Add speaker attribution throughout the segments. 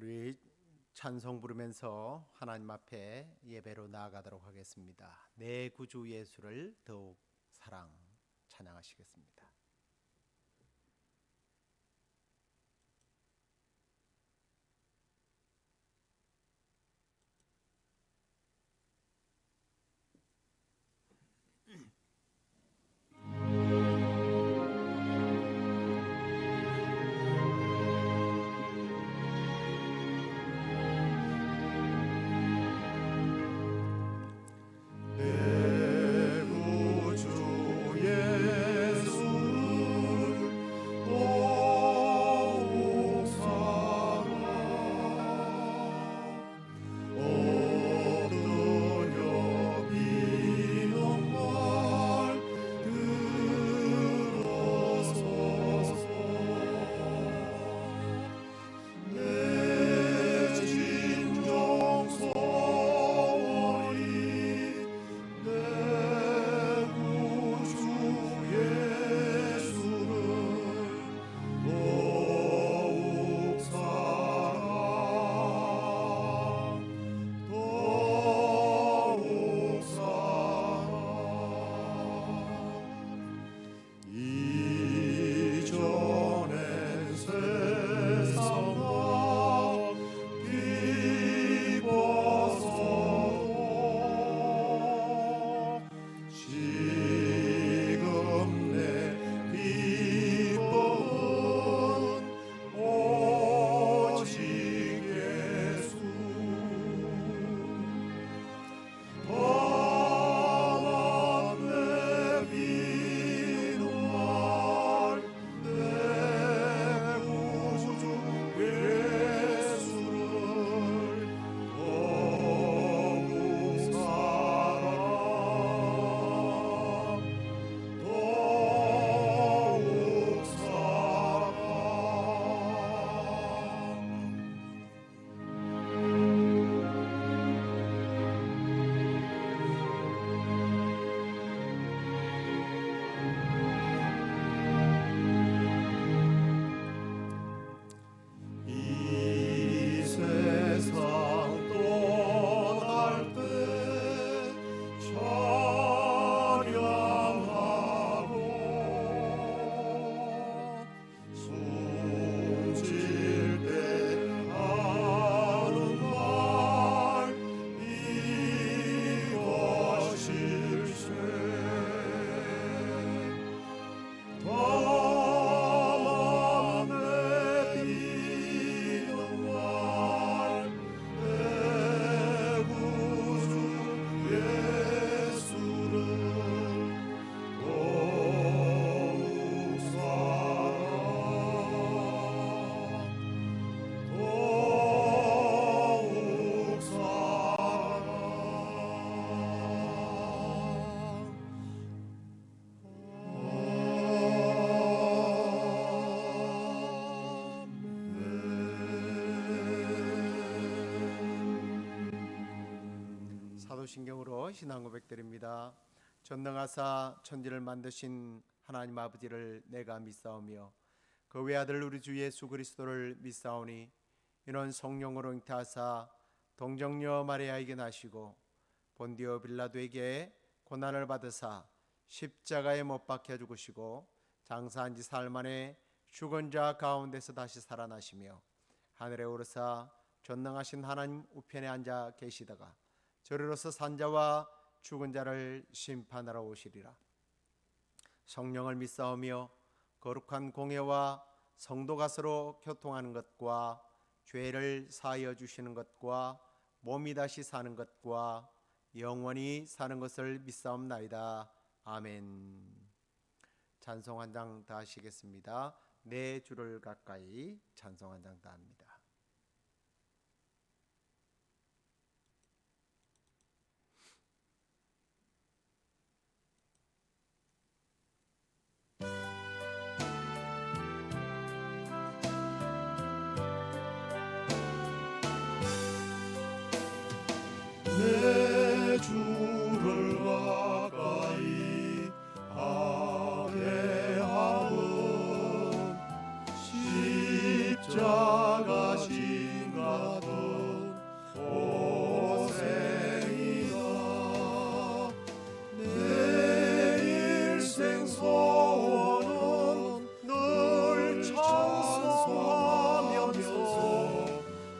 Speaker 1: 우리 찬송 부르면서 하나님 앞에 예배로 나아가도록 하겠습니다. 내 구주 예수를 더욱 사랑 찬양하시겠습니다. 사도신경으로 신앙 고백드립니다. 전능하사 천지를 만드신 하나님 아버지를 내가 믿사오며 그 외아들 우리 주 예수 그리스도를 믿사오니 이는 성령으로 잉태하사 동정녀 마리아에게 나시고 본디오 빌라도에게 고난을 받으사 십자가에 못 박혀 죽으시고 장사한 지 사흘 만에 죽은 자 가운데서 다시 살아나시며 하늘에 오르사 전능하신 하나님 우편에 앉아 계시다가 저리로서 산자와 죽은 자를 심판하러 오시리라. 성령을 믿사오며 거룩한 공예와 성도 가서로 교통하는 것과 죄를 사하여 주시는 것과 몸이 다시 사는 것과 영원히 사는 것을 믿사옵나이다. 아멘. 찬송 한 장 다 하시겠습니다. 내 주를 가까이 찬송 한 장 다 합니다.
Speaker 2: 내 주를 가까이 아뢰하은 십자가 소원은 늘 찬송하면서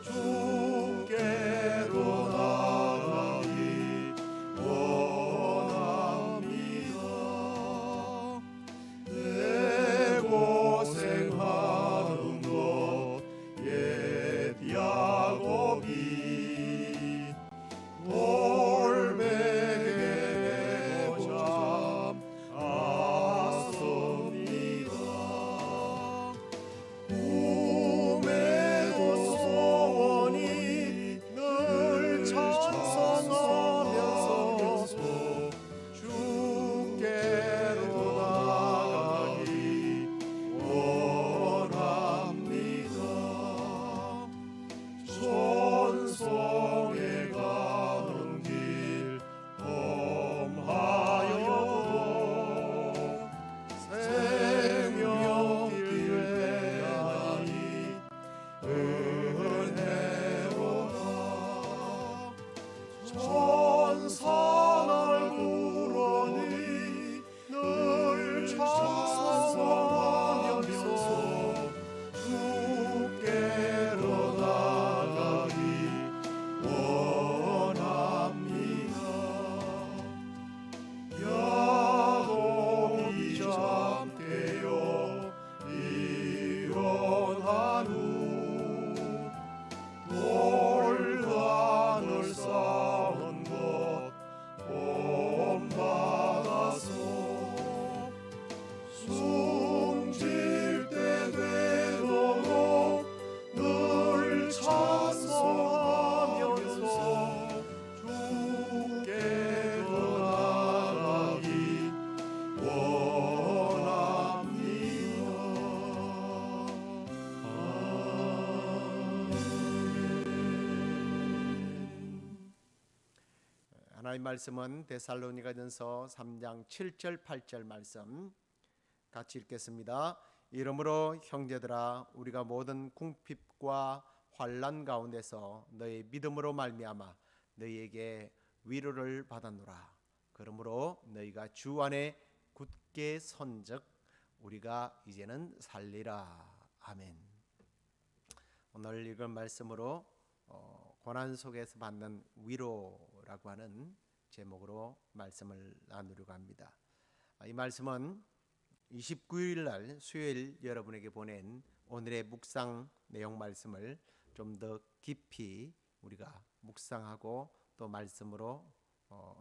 Speaker 2: 주께로 나가기 원합니다. 내 고생하는 것 옛 야곱이 돌베개 보자 갔습니다. 꿈에도 소원이 늘 찬송하면서 주께로 나가기 원합니다. 천성에 가는 길 험하여도 생명길 대하니 은혜로다. 천사날 부르니 늘 찬송하면서 주께로 나가기 원합니다. 야곱이 잠되어 일어난 후 돌단을 쌓은 것 본받아서 숨질 때 되도록 늘 찬송하면서 주께로 나가기
Speaker 1: 하나님 말씀은 데살로니가전서 3장 7절 8절 말씀 같이 읽겠습니다. 이러므로 형제들아 우리가 모든 궁핍과 환난 가운데서 너희 믿음으로 말미암아 너희에게 위로를 받았노라. 그러므로 너희가 주 안에 굳게 선즉 우리가 이제는 살리라. 아멘. 오늘 읽은 말씀으로 고난 속에서 받는 위로라고 하는 제목으로 말씀을 나누려고 합니다. 이 말씀은 29일 날 수요일 여러분에게 보낸 오늘의 묵상 내용 말씀을 좀 더 깊이 우리가 묵상하고 또 말씀으로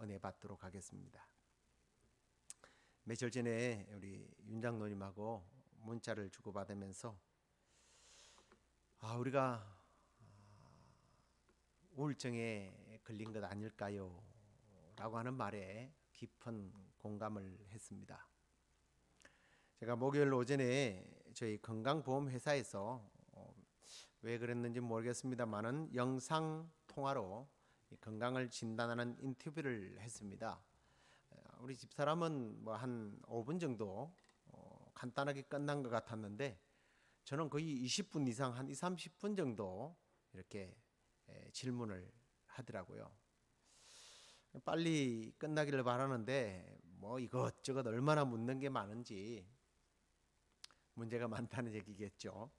Speaker 1: 은혜 받도록 하겠습니다. 며칠 전에 우리 윤 장로님하고 문자를 주고받으면서 우리가 우울증에 걸린 것 아닐까요? 라고 하는 말에 깊은 공감을 했습니다. 제가 목요일 오전에 저희 건강보험회사에서 왜 그랬는지 모르겠습니다만은 영상 통화로 건강을 진단하는 인터뷰를 했습니다. 우리 집사람은 뭐 한 5분 정도 간단하게 끝난 것 같았는데 저는 거의 20분 이상 한 30분 정도 이렇게 질문을 하더라고요. 빨리 끝나기를 바라는데 뭐 이것저것 얼마나 묻는 게 많은지 문제가 많다는 얘기겠죠.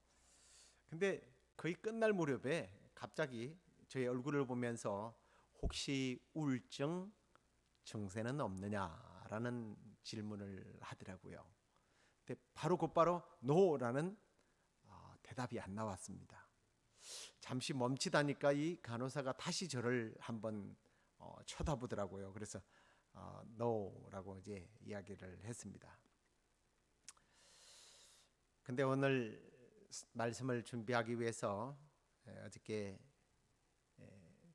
Speaker 1: 근데 거의 끝날 무렵에 갑자기 저희 얼굴을 보면서 혹시 우울증 증세는 없느냐라는 질문을 하더라고요. 근데 곧바로 NO라는 대답이 안 나왔습니다. 잠시 멈칫하니까 이 간호사가 다시 저를 한번 쳐다보더라고요. 그래서 NO라고 이제 이야기를 했습니다. 근데 오늘 말씀을 준비하기 위해서 어저께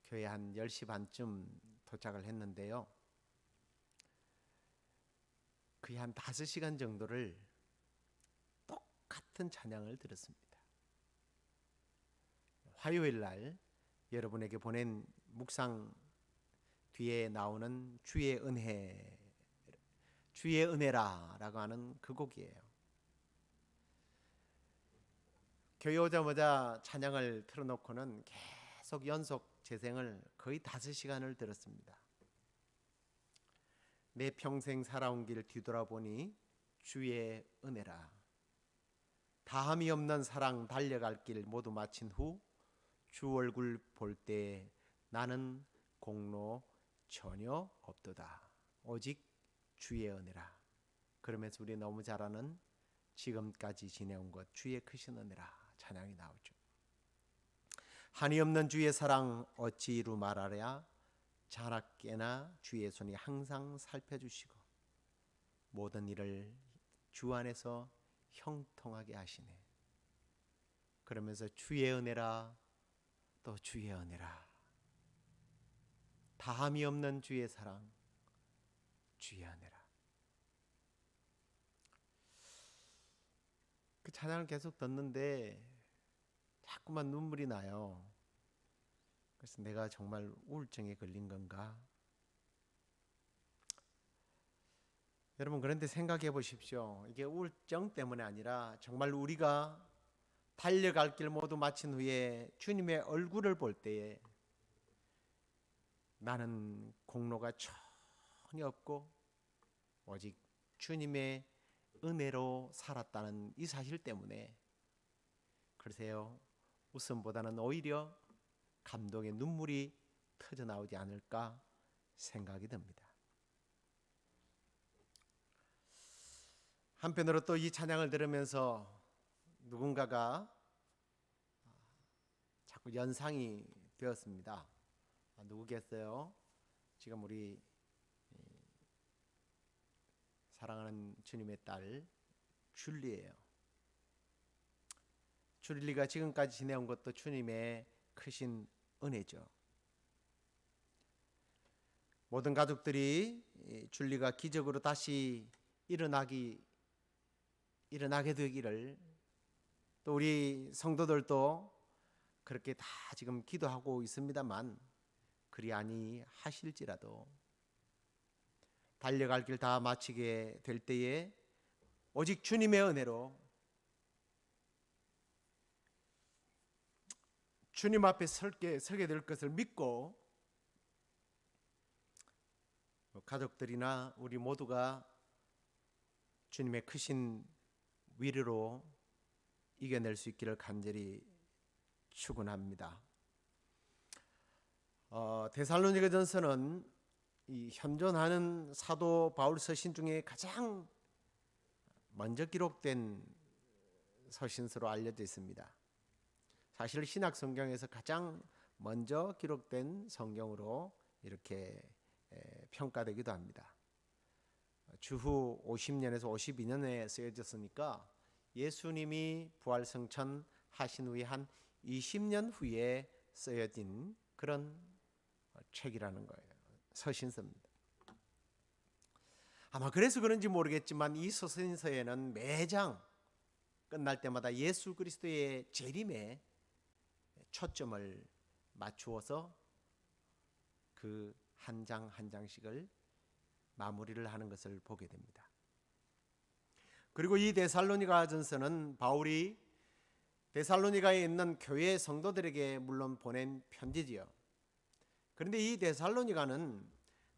Speaker 1: 교회 한 10시 반쯤 도착을 했는데요. 거의 한 5시간 정도를 똑같은 찬양을 들었습니다. 화요일 날 여러분에게 보낸 묵상 뒤에 나오는 주의 은혜라라고 하는 그 곡이에요. 교회 오자마자 찬양을 틀어놓고는 계속 연속 재생을 거의 5시간을 들었습니다. 내 평생 살아온 길 뒤돌아보니 주의 은혜라. 다함이 없는 사랑 달려갈 길 모두 마친 후 주 얼굴 볼 때 나는 공로 전혀 없도다. 오직 주의 은혜라. 그러면서 우리 너무 잘 아는 지금까지 지내온 것 주의 크신 은혜라 찬양이 나오죠. 한이 없는 주의 사랑 어찌 이루 말하랴. 자나깨나 주의 손이 항상 살펴주시고 모든 일을 주 안에서 형통하게 하시네. 그러면서 주의 은혜라 또 주의 은혜라. 다함이 없는 주의 사랑 주의 은혜라. 그 찬양을 계속 듣는데 자꾸만 눈물이 나요. 그래서 내가 정말 우울증에 걸린 건가? 여러분 그런데 생각해 보십시오. 이게 우울증 때문에 아니라 정말 우리가 달려갈 길 모두 마친 후에 주님의 얼굴을 볼 때에 나는 공로가 전혀 없고 오직 주님의 은혜로 살았다는 이 사실 때문에 그러세요. 웃음보다는 오히려 감동의 눈물이 터져 나오지 않을까 생각이 듭니다. 한편으로 또 이 찬양을 들으면서 누군가가 자꾸 연상이 되었습니다. 누구겠어요? 지금 우리 사랑하는 주님의 딸 줄리예요. 줄리가 지금까지 지내온 것도 주님의 크신 은혜죠. 모든 가족들이 줄리가 기적으로 다시 일어나게 되기를, 또 우리 성도들도 그렇게 다 지금 기도하고 있습니다만 그리 아니하실지라도 달려갈 길 다 마치게 될 때에 오직 주님의 은혜로 주님 앞에 서게 될 것을 믿고 가족들이나 우리 모두가 주님의 크신 위로로 이겨낼 수 있기를 간절히 축원합니다. 데살로니가전서는 이 현존하는 사도 바울 서신 중에 가장 먼저 기록된 서신서로 알려져 있습니다. 사실 신약 성경에서 가장 먼저 기록된 성경으로 이렇게 평가되기도 합니다. 주후 50년에서 52년에 쓰여졌으니까 예수님이 부활승천 하신 후에 한 20년 후에 쓰여진 그런 책이라는 거예요. 서신서입니다. 아마 그래서 그런지 모르겠지만 이 서신서에는 매장 끝날 때마다 예수 그리스도의 재림에 초점을 맞추어서 그 한 장 한 장씩을 마무리를 하는 것을 보게 됩니다. 그리고 이 데살로니가전서는 바울이 데살로니가에 있는 교회 성도들에게 물론 보낸 편지지요. 그런데 이 데살로니가는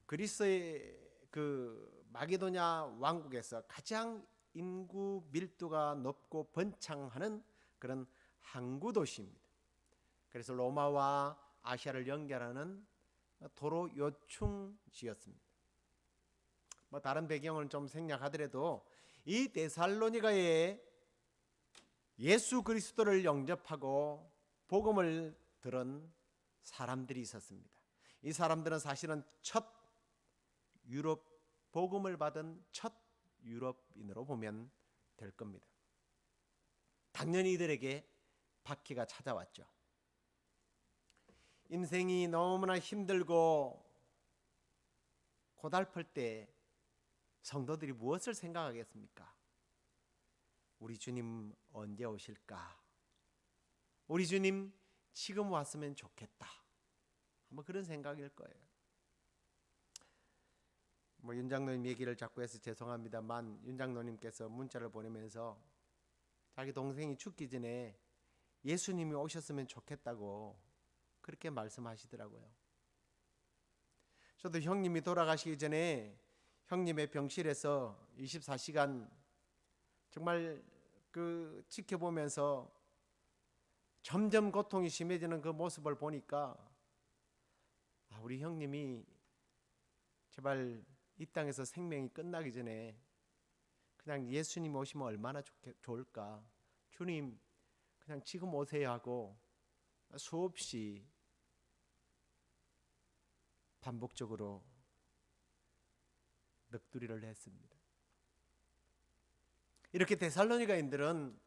Speaker 1: 그리스의 그 마게도냐 왕국에서 가장 인구 밀도가 높고 번창하는 그런 항구 도시입니다. 그래서 로마와 아시아를 연결하는 도로 요충지였습니다. 다른 배경을 좀 생략하더라도 이 데살로니가에 예수 그리스도를 영접하고 복음을 들은 사람들이 있었습니다. 이 사람들은 사실은 첫 유럽 복음을 받은 첫 유럽인으로 보면 될 겁니다. 당연히 이들에게 박해가 찾아왔죠. 인생이 너무나 힘들고 고달플 때 성도들이 무엇을 생각하겠습니까? 우리 주님 언제 오실까? 우리 주님 지금 왔으면 좋겠다. 아마 그런 생각일 거예요. 윤 장로님 얘기를 자꾸 해서 죄송합니다만 윤 장로님께서 문자를 보내면서 자기 동생이 죽기 전에 예수님이 오셨으면 좋겠다고 그렇게 말씀하시더라고요. 저도 형님이 돌아가시기 전에 형님의 병실에서 24시간 정말 그 지켜보면서 점점 고통이 심해지는 그 모습을 보니까 우리 형님이 제발 이 땅에서 생명이 끝나기 전에 그냥 예수님 오시면 얼마나 좋을까. 주님 그냥 지금 오세요 하고 수없이 반복적으로 넋두리를 했습니다. 이렇게 데살로니가인들은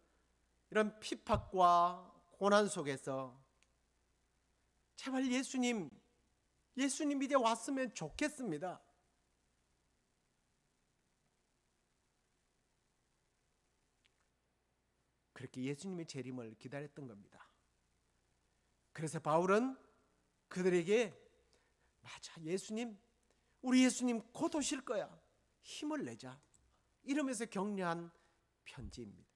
Speaker 1: 이런 핍박과 고난 속에서 제발 예수님 이제 왔으면 좋겠습니다. 그렇게 예수님의 재림을 기다렸던 겁니다. 그래서 바울은 그들에게 맞아, 예수님, 우리 예수님 곧 오실 거야. 힘을 내자. 이러면서 격려한 편지입니다.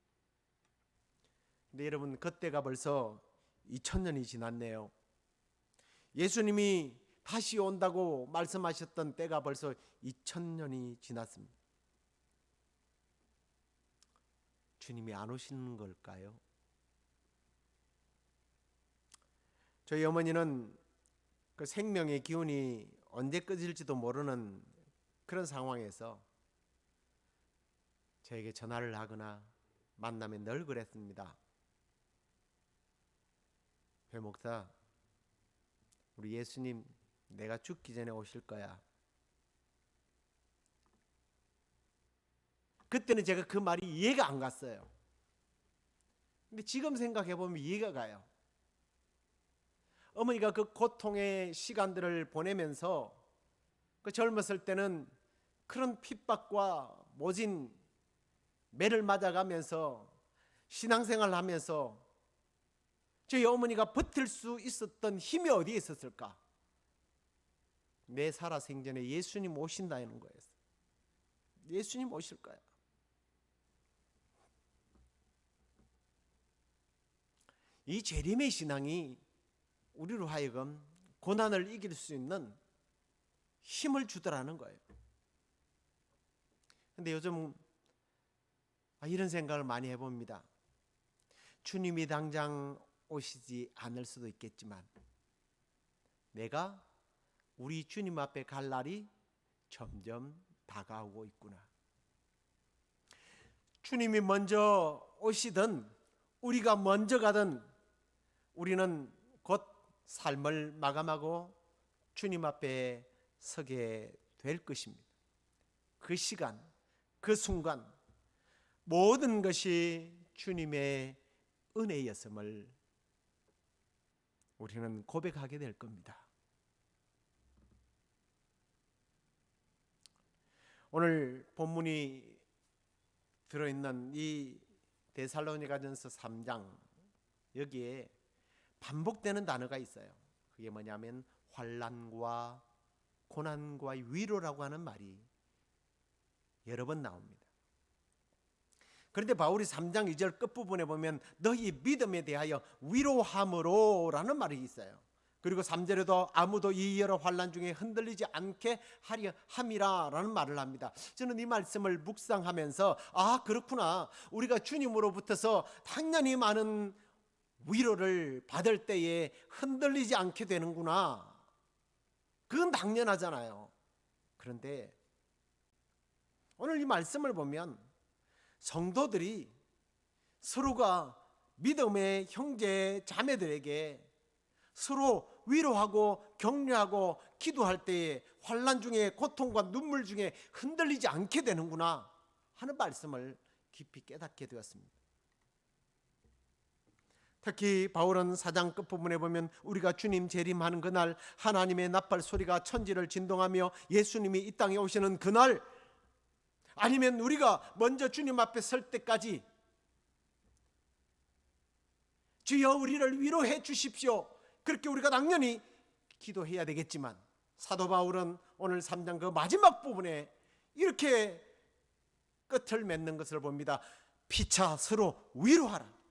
Speaker 1: 근데 여러분, 그때가 벌써 2000년이 지났네요. 예수님이 다시 온다고 말씀하셨던 때가 벌써 2000년이 지났습니다. 주님이 안 오시는 걸까요? 저희 어머니는 그 생명의 기운이 언제 꺼질지도 모르는 그런 상황에서 저에게 전화를 하거나 만나면 늘 그랬습니다. 배 목사, 우리 예수님 내가 죽기 전에 오실 거야. 그때는 제가 그 말이 이해가 안 갔어요. 근데 지금 생각해 보면 이해가 가요. 어머니가 그 고통의 시간들을 보내면서 그 젊었을 때는 그런 핍박과 모진 매를 맞아가면서 신앙생활을 하면서 저희 어머니가 버틸 수 있었던 힘이 어디에 있었을까? 내 살아생전에 예수님 오신다는 거였어요. 예수님 오실 거야. 이 재림의 신앙이 우리로 하여금 고난을 이길 수 있는 힘을 주더라는 거예요. 근데 요즘 이런 생각을 많이 해봅니다. 주님이 당장 오시지 않을 수도 있겠지만 내가 우리 주님 앞에 갈 날이 점점 다가오고 있구나. 주님이 먼저 오시든 우리가 먼저 가든 우리는 곧 삶을 마감하고 주님 앞에 서게 될 것입니다. 그 시간, 그 순간 모든 것이 주님의 은혜였음을 우리는 고백하게 될 겁니다. 오늘 본문이 들어있는 이 데살로니가전서 3장, 여기에 반복되는 단어가 있어요. 그게 뭐냐면 환난과 고난과 위로라고 하는 말이 여러 번 나옵니다. 그런데 바울이 3장 2절 끝부분에 보면 너희 믿음에 대하여 위로함으로 라는 말이 있어요. 그리고 3절에도 아무도 이 여러 환난 중에 흔들리지 않게 하려 함이라 라는 말을 합니다. 저는 이 말씀을 묵상하면서 그렇구나, 우리가 주님으로부터서 당연히 많은 위로를 받을 때에 흔들리지 않게 되는구나. 그건 당연하잖아요. 그런데 오늘 이 말씀을 보면 성도들이 서로가 믿음의 형제 자매들에게 서로 위로하고 격려하고 기도할 때에 환난 중에 고통과 눈물 중에 흔들리지 않게 되는구나 하는 말씀을 깊이 깨닫게 되었습니다. 특히 바울은 4장 끝부분에 보면 우리가 주님 재림하는 그날, 하나님의 나팔 소리가 천지를 진동하며 예수님이 이 땅에 오시는 그날, 아니면 우리가 먼저 주님 앞에 설 때까지 주여 우리를 위로해 주십시오, 그렇게 우리가 당연히 기도해야 되겠지만 사도 바울은 오늘 3장 그 마지막 부분에 이렇게 끝을 맺는 것을 봅니다. 피차 서로 위로하라.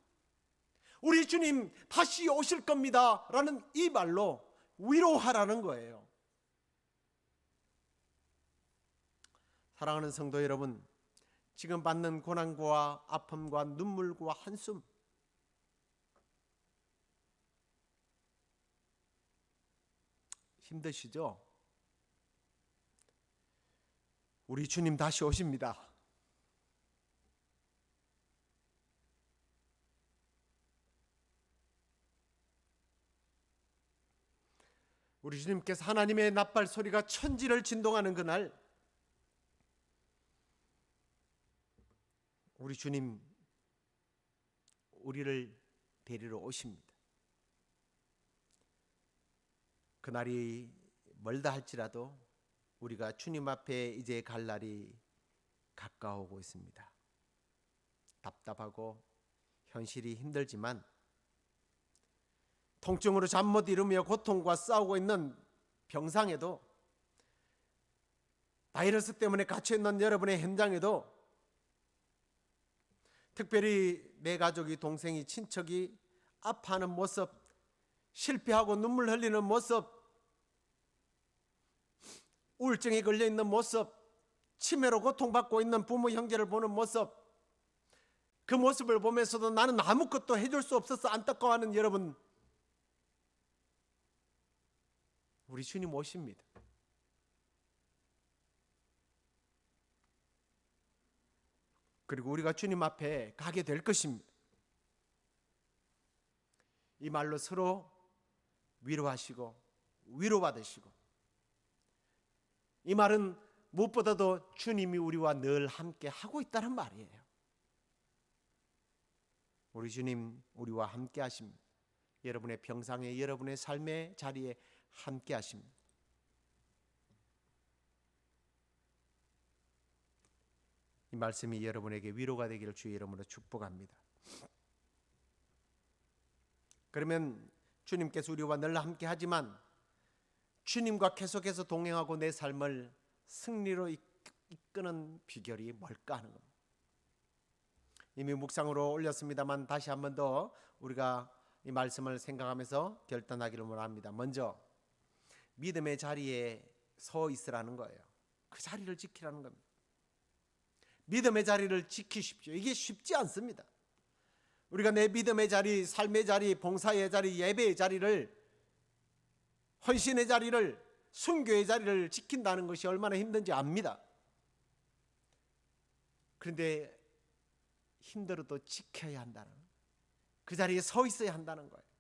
Speaker 1: 우리 주님 다시 오실 겁니다 라는 이 말로 위로하라는 거예요. 사랑하는 성도 여러분, 지금 받는 고난과 아픔과 눈물과 한숨, 힘드시죠? 우리 주님 다시 오십니다. 우리 주님께서 하나님의 나팔 소리가 천지를 진동하는 그날, 우리 주님 우리를 데리러 오십니다. 그날이 멀다 할지라도 우리가 주님 앞에 이제 갈 날이 가까워오고 있습니다. 답답하고 현실이 힘들지만 통증으로 잠 못 이루며 고통과 싸우고 있는 병상에도, 바이러스 때문에 갇혀있는 여러분의 현장에도, 특별히 내 가족이, 동생이, 친척이 아파하는 모습, 실패하고 눈물 흘리는 모습, 우울증에 걸려있는 모습, 치매로 고통받고 있는 부모 형제를 보는 모습, 그 모습을 보면서도 나는 아무것도 해줄 수 없어서 안타까워하는 여러분, 우리 주님 오십니다. 그리고 우리가 주님 앞에 가게 될 것입니다. 이 말로 서로 위로하시고 위로받으시고, 이 말은 무엇보다도 주님이 우리와 늘 함께 하고 있다는 말이에요. 우리 주님 우리와 함께 하십니다. 여러분의 병상에, 여러분의 삶의 자리에 함께 하십니다. 이 말씀이 여러분에게 위로가 되기를 주의 이름으로 축복합니다. 그러면 주님께서 우리와 늘 함께 하지만 주님과 계속해서 동행하고 내 삶을 승리로 이끄는 비결이 뭘까 하는 겁니다. 이미 묵상으로 올렸습니다만 다시 한 번 더 우리가 이 말씀을 생각하면서 결단하기를 원합니다. 먼저 믿음의 자리에 서 있으라는 거예요. 그 자리를 지키라는 겁니다. 믿음의 자리를 지키십시오. 이게 쉽지 않습니다. 우리가 내 믿음의 자리, 삶의 자리, 봉사의 자리, 예배의 자리를, 헌신의 자리를, 순교의 자리를 지킨다는 것이 얼마나 힘든지 압니다. 그런데 힘들어도 지켜야 한다는, 그 자리에 서 있어야 한다는 거예요.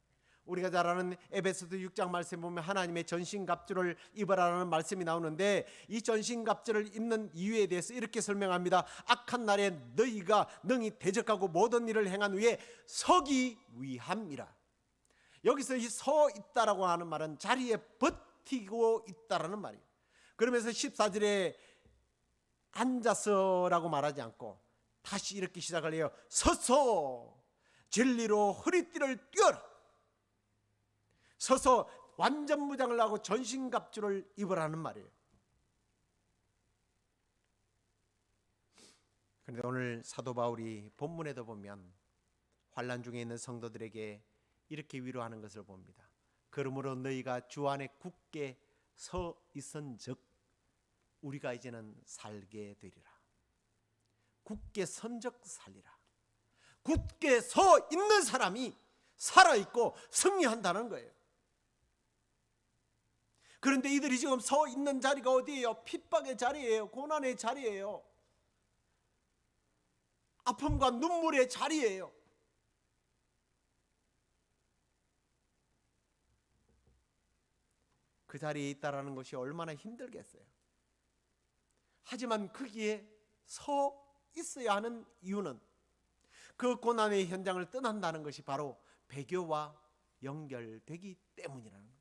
Speaker 1: 우리가 잘 아는 에베소서 6장 말씀 보면 하나님의 전신갑주를 입으라는 말씀이 나오는데, 이 전신갑주를 입는 이유에 대해서 이렇게 설명합니다. 악한 날에 너희가 능히 대적하고 모든 일을 행한 후에 서기 위함이라. 여기서 이 서 있다라고 하는 말은 자리에 버티고 있다라는 말이에요. 그러면서 14절에 앉아서라고 말하지 않고 다시 이렇게 시작을 해요. 서서 진리로 허리띠를 띄어라. 서서 완전 무장을 하고 전신갑주를 입으라는 말이에요. 그런데 오늘 사도 바울이 본문에도 보면 환난 중에 있는 성도들에게 이렇게 위로하는 것을 봅니다. 그러므로 너희가 주 안에 굳게 서 있은즉 우리가 이제는 살게 되리라. 굳게 선적 살리라. 굳게 서 있는 사람이 살아있고 승리한다는 거예요. 그런데 이들이 지금 서 있는 자리가 어디예요? 핍박의 자리예요. 고난의 자리예요. 아픔과 눈물의 자리예요. 그 자리에 있다라는 것이 얼마나 힘들겠어요. 하지만 거기에 서 있어야 하는 이유는 그 고난의 현장을 떠난다는 것이 바로 배교와 연결되기 때문이라는 거예요.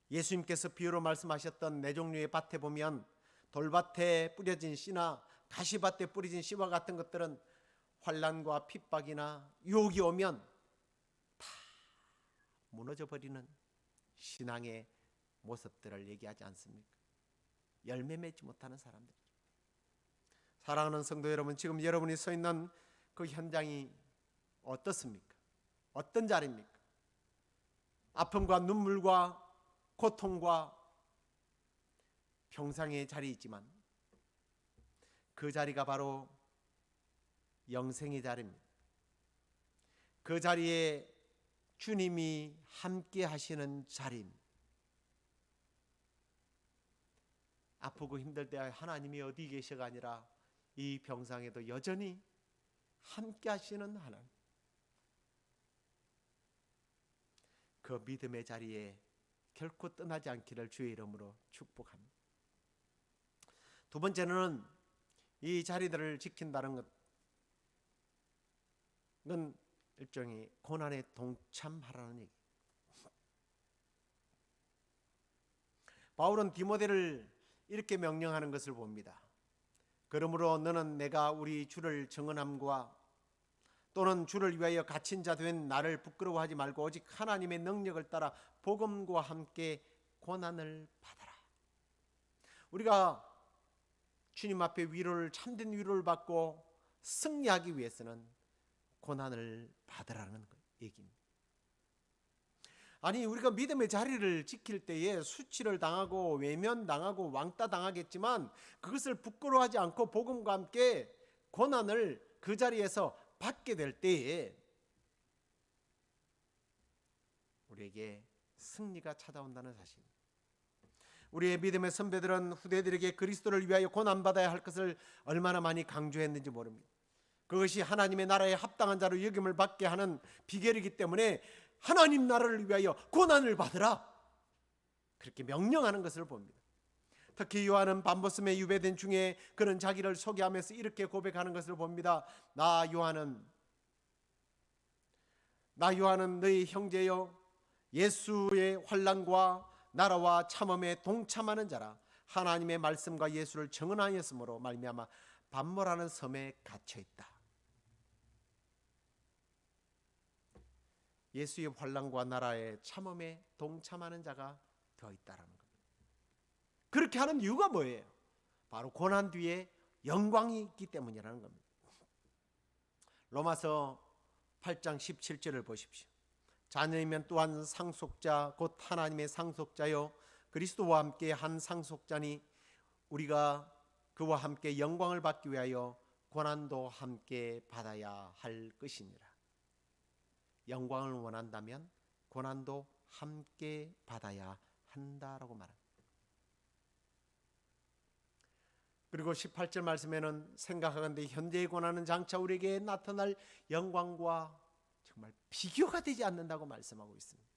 Speaker 1: 예수님께서 비유로 말씀하셨던 네 종류의 밭에 보면 돌밭에 뿌려진 씨나 가시밭에 뿌려진 씨와 같은 것들은 환난과 핍박이나 유혹이 오면 다 무너져 버리는 신앙의 모습들을 얘기하지 않습니까? 열매 맺지 못하는 사람들. 사랑하는 성도 여러분, 지금 여러분이 서 있는 그 현장이 어떻습니까? 어떤 자리입니까? 아픔과 눈물과 고통과 병상의 자리이지만 그 자리가 바로 영생의 자리입니다. 그 자리에 주님이 함께 하시는 자리입니다. 아프고 힘들 때 하나님이 어디 계셔가 아니라 이 병상에도 여전히 함께 하시는 하나님. 그 믿음의 자리에 결코 떠나지 않기를 주의 이름으로 축복합니다. 두 번째는 이 자리들을 지킨다는 것은 일종의 고난에 동참하라는 얘기. 바울은 디모데를 이렇게 명령하는 것을 봅니다. 그러므로 너는 내가 우리 주를 증언함과 또는 주를 위하여 갇힌 자 된 나를 부끄러워하지 말고 오직 하나님의 능력을 따라 복음과 함께 고난을 받아라. 우리가 주님 앞에 위로를, 참된 위로를 받고 승리하기 위해서는 고난을 받으라는 얘기입니다. 아니, 우리가 믿음의 자리를 지킬 때에 수치를 당하고 외면당하고 왕따 당하겠지만 그것을 부끄러워하지 않고 복음과 함께 고난을 그 자리에서 받게 될 때에 우리에게 승리가 찾아온다는 사실입니다. 우리의 믿음의 선배들은 후대들에게 그리스도를 위하여 고난받아야 할 것을 얼마나 많이 강조했는지 모릅니다. 그것이 하나님의 나라에 합당한 자로 여김을 받게 하는 비결이기 때문에 하나님 나라를 위하여 고난을 받으라, 그렇게 명령하는 것을 봅니다. 특히 요한은 반보섬에 유배된 중에 그는 자기를 소개하면서 이렇게 고백하는 것을 봅니다. 나 요한은 너희 형제여, 예수의 환난과 나라와 참음에 동참하는 자라. 하나님의 말씀과 예수를 증언하였으므로 말미암아 반모라는 섬에 갇혀 있다. 예수의 환난과 나라의 참음에 동참하는 자가 되어 있다라는 겁니다. 그렇게 하는 이유가 뭐예요? 바로 고난 뒤에 영광이 있기 때문이라는 겁니다. 로마서 8장 17절을 보십시오. 자녀이면 또한 상속자 곧 하나님의 상속자요 그리스도와 함께 한 상속자니 우리가 그와 함께 영광을 받기 위하여 고난도 함께 받아야 할 것이니라. 영광을 원한다면 고난도 함께 받아야 한다라고 말합니다. 그리고 18절 말씀에는 생각하건대 현재의 고난은 장차 우리에게 나타날 영광과 정말 비교가 되지 않는다고 말씀하고 있습니다.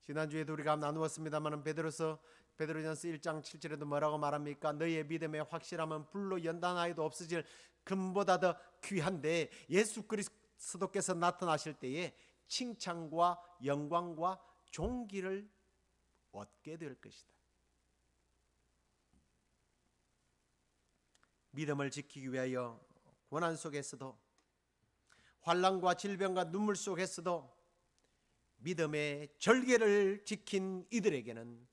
Speaker 1: 지난주에도 우리가 나누었습니다만 베드로전서 1장 7절에도 뭐라고 말합니까? 너희의 믿음의 확실함은 불로 연단하여도 없어질 금보다 더 귀한데 예수 그리스도께서 나타나실 때에 칭찬과 영광과 존귀를 얻게 될 것이다. 믿음을 지키기 위하여 고난 속에서도 환난과 질병과 눈물 속에서도 믿음의 절개를 지킨 이들에게는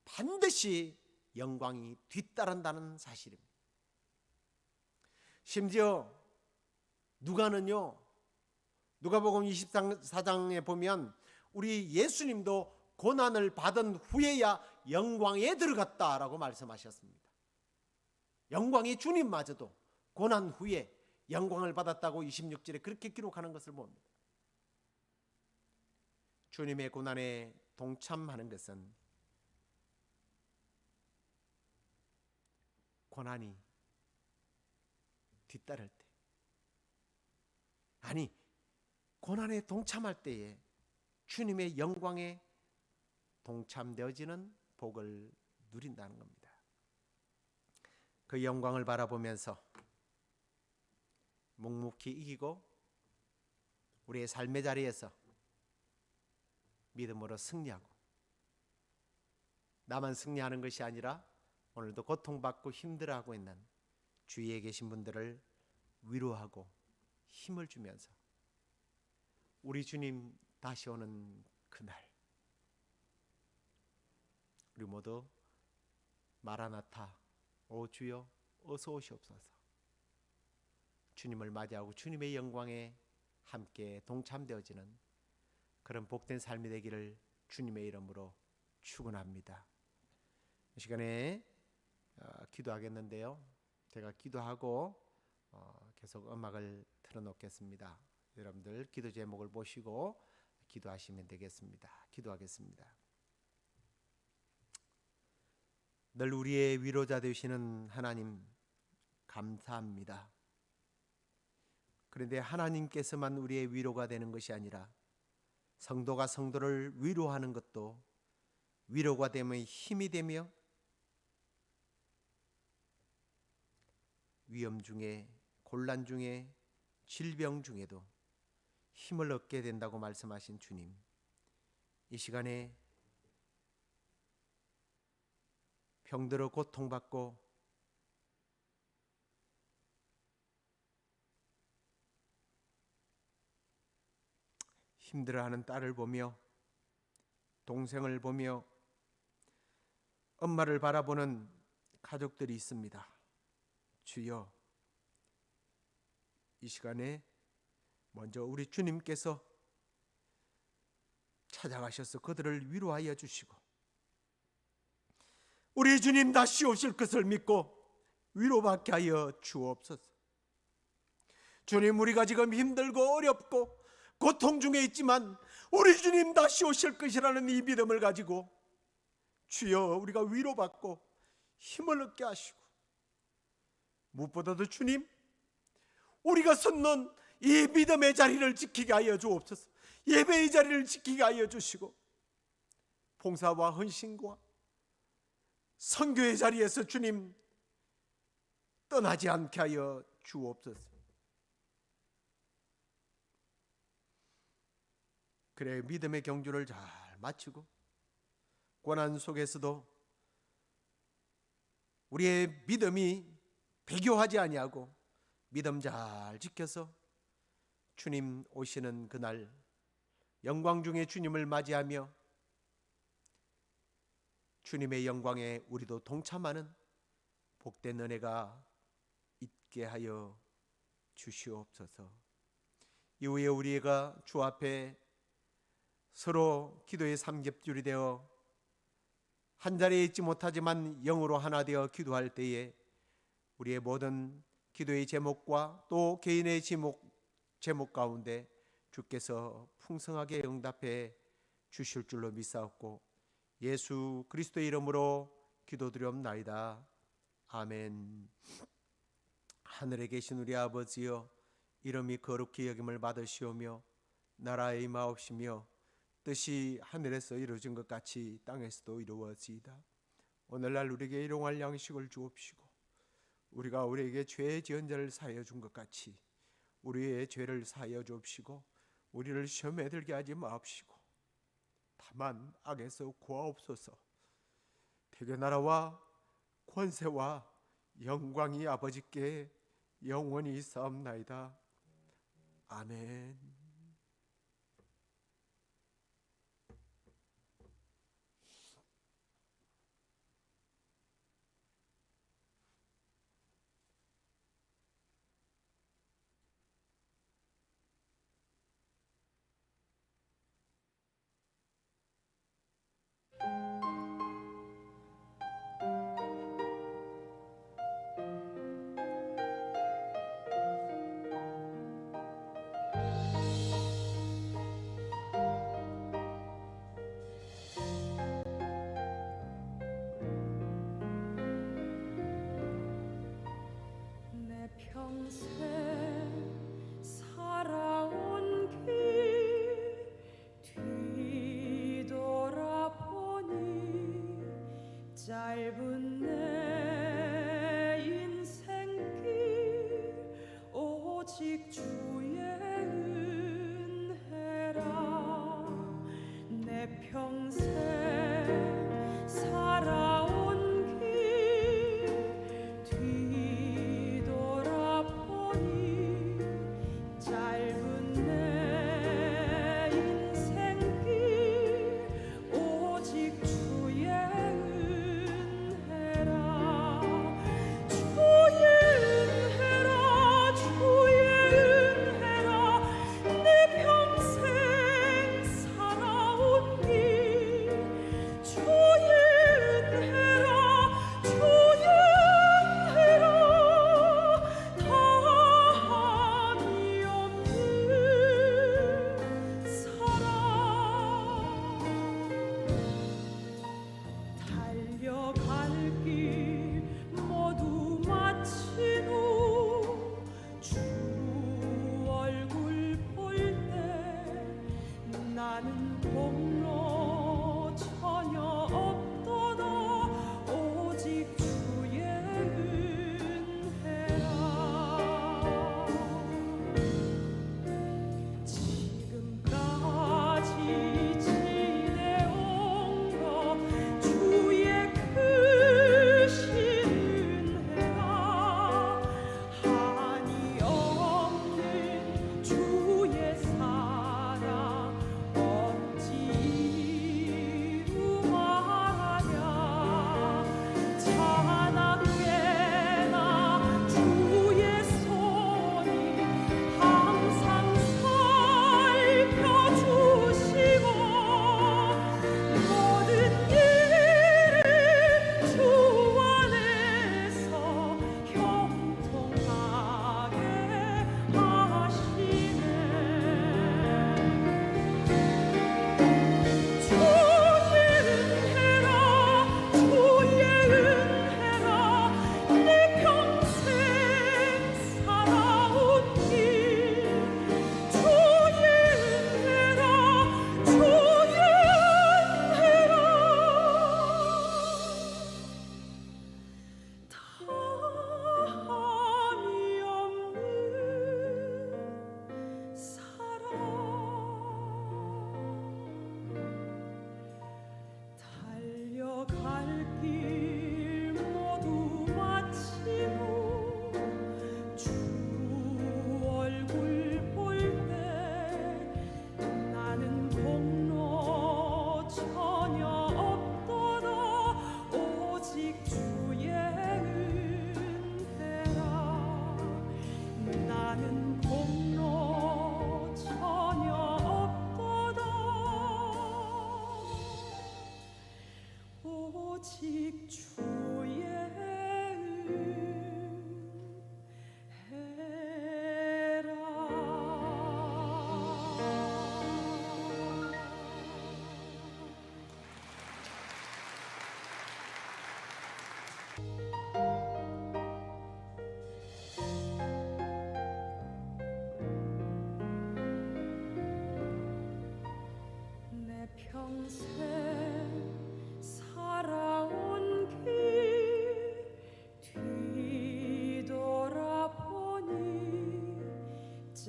Speaker 1: 반드시 영광이 뒤따른다는 사실입니다. 심지어 누가는요, 누가복음 24장에 보면 우리 예수님도 고난을 받은 후에야 영광에 들어갔다라고 말씀하셨습니다. 영광의 주님마저도 고난 후에 영광을 받았다고 26절에 그렇게 기록하는 것을 봅니다. 주님의 고난에 동참하는 것은 고난이 뒤따를 때, 아니 고난에 동참할 때에 주님의 영광에 동참되어지는 복을 누린다는 겁니다. 그 영광을 바라보면서 묵묵히 이기고 우리의 삶의 자리에서 믿음으로 승리하고, 나만 승리하는 것이 아니라 오늘도 고통받고 힘들어하고 있는 주위에 계신 분들을 위로하고 힘을 주면서 우리 주님 다시 오는 그날 우리 모두 마라나타, 오 주여 어서 오시옵소서, 주님을 맞이하고 주님의 영광에 함께 동참되어지는 그런 복된 삶이 되기를 주님의 이름으로 축원합니다. 이 시간에 기도하겠는데요. 제가 기도하고 계속 음악을 틀어놓겠습니다. 여러분들 기도 제목을 보시고 기도하시면 되겠습니다. 기도하겠습니다. 늘 우리의 위로자 되시는 하나님 감사합니다. 그런데 하나님께서만 우리의 위로가 되는 것이 아니라 성도가 성도를 위로하는 것도 위로가 되며 힘이 되며 위험 중에 곤란 중에 질병 중에도 힘을 얻게 된다고 말씀하신 주님, 이 시간에 병들어 고통받고 힘들어하는 딸을 보며 동생을 보며 엄마를 바라보는 가족들이 있습니다. 주여, 이 시간에 먼저 우리 주님께서 찾아가셔서 그들을 위로하여 주시고 우리 주님 다시 오실 것을 믿고 위로받게 하여 주옵소서. 주님, 우리가 지금 힘들고 어렵고 고통 중에 있지만 우리 주님 다시 오실 것이라는 이 믿음을 가지고 주여 우리가 위로받고 힘을 얻게 하시고, 무엇보다도 주님, 우리가 섰는 이 믿음의 자리를 지키게 하여 주옵소서. 예배의 자리를 지키게 하여 주시고 봉사와 헌신과 선교의 자리에서 주님 떠나지 않게 하여 주옵소서. 그래 믿음의 경주를 잘 마치고 고난 속에서도 우리의 믿음이 배교하지 아니하고 믿음 잘 지켜서 주님 오시는 그날 영광 중에 주님을 맞이하며 주님의 영광에 우리도 동참하는 복된 은혜가 있게 하여 주시옵소서. 이후에 우리가 주 앞에 서로 기도의 삼겹줄이 되어 한 자리에 있지 못하지만 영으로 하나 되어 기도할 때에 우리의 모든 기도의 제목과 또 개인의 제목 가운데 주께서 풍성하게 응답해 주실 줄로 믿사옵고 예수 그리스도의 이름으로 기도드리옵나이다. 아멘. 하늘에 계신 우리 아버지여, 이름이 거룩히 여김을 받으시오며 나라의 임하옵시며 뜻이 하늘에서 이루어진 것 같이 땅에서도 이루어지이다. 오늘날 우리에게 일용할 양식을 주옵시고 우리가 우리에게 죄 지은 자를 사하여 준 것 같이 우리의 죄를 사하여 주옵시고 우리를 시험에 들게 하지 마옵시고 다만 악에서 구하옵소서. 대개 나라와 권세와 영광이 아버지께 영원히 있사옵나이다. 아멘.
Speaker 3: 짧은 내 인생길 오직 주의 은혜라. 내 평생 살아온 길 뒤돌아보니 짧은 내 인생길 오직 주의 은혜라. 주의 은혜라. 주의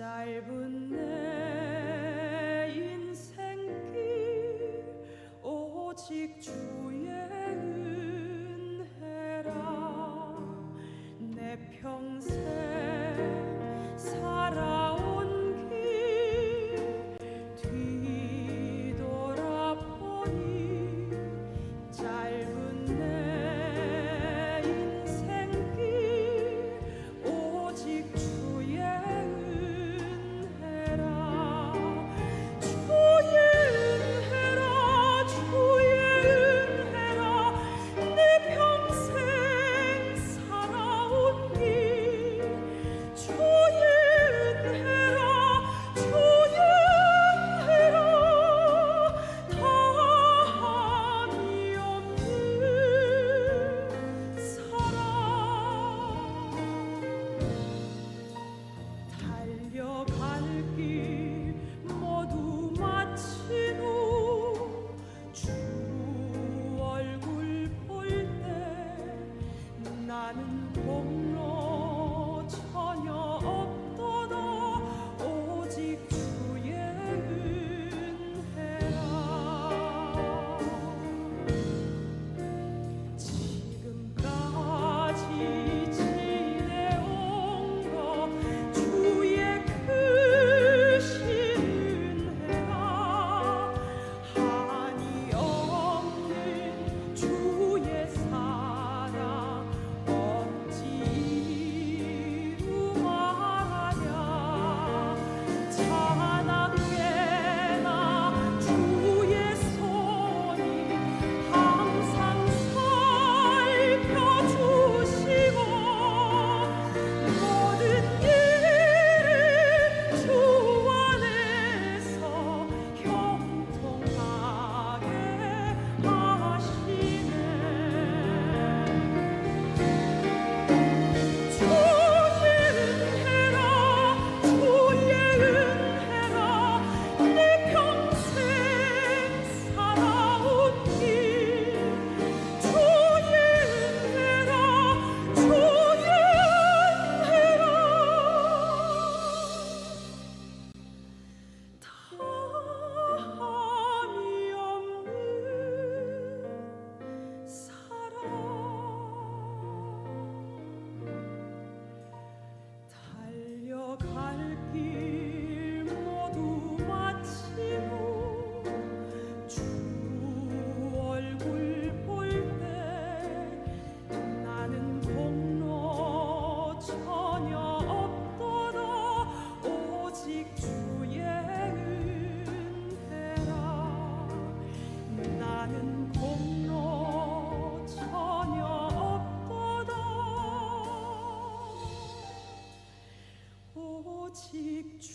Speaker 3: 짧은 내 인생길 오직 주의 은혜라. 내 평생 살아온 길 뒤돌아보니 짧은 내 인생길 오직 주의 은혜라. 주의 은혜라 주의 은혜라. 내 평생 살아온 길 주의 은혜라 주의 은혜라. 다함이 없는 사랑. 달려갈 길 모두 마친 후 주 얼굴 볼 때 나는 공로 전혀 없도다 오직 주의 은혜라. 지금까지 지내온 것 주의 크신 은혜라. 한이 없는 주의 사랑 어찌 이루 말하랴. 자나깨나 주의 손이 항상 살펴주시고 모든 일을 주 안에서 형통하게 하시네. 주의 은혜라 주의 은혜라. 내 평생 살아온 길 주의 은혜라 주의 은혜라. 다함이 없는 사랑. 달려갈 길 모두 마치고 주 얼굴 볼 때 나는 공로 전혀 없도다 오직 주의 은혜라. 나는 공로 전혀 없도다 오직 주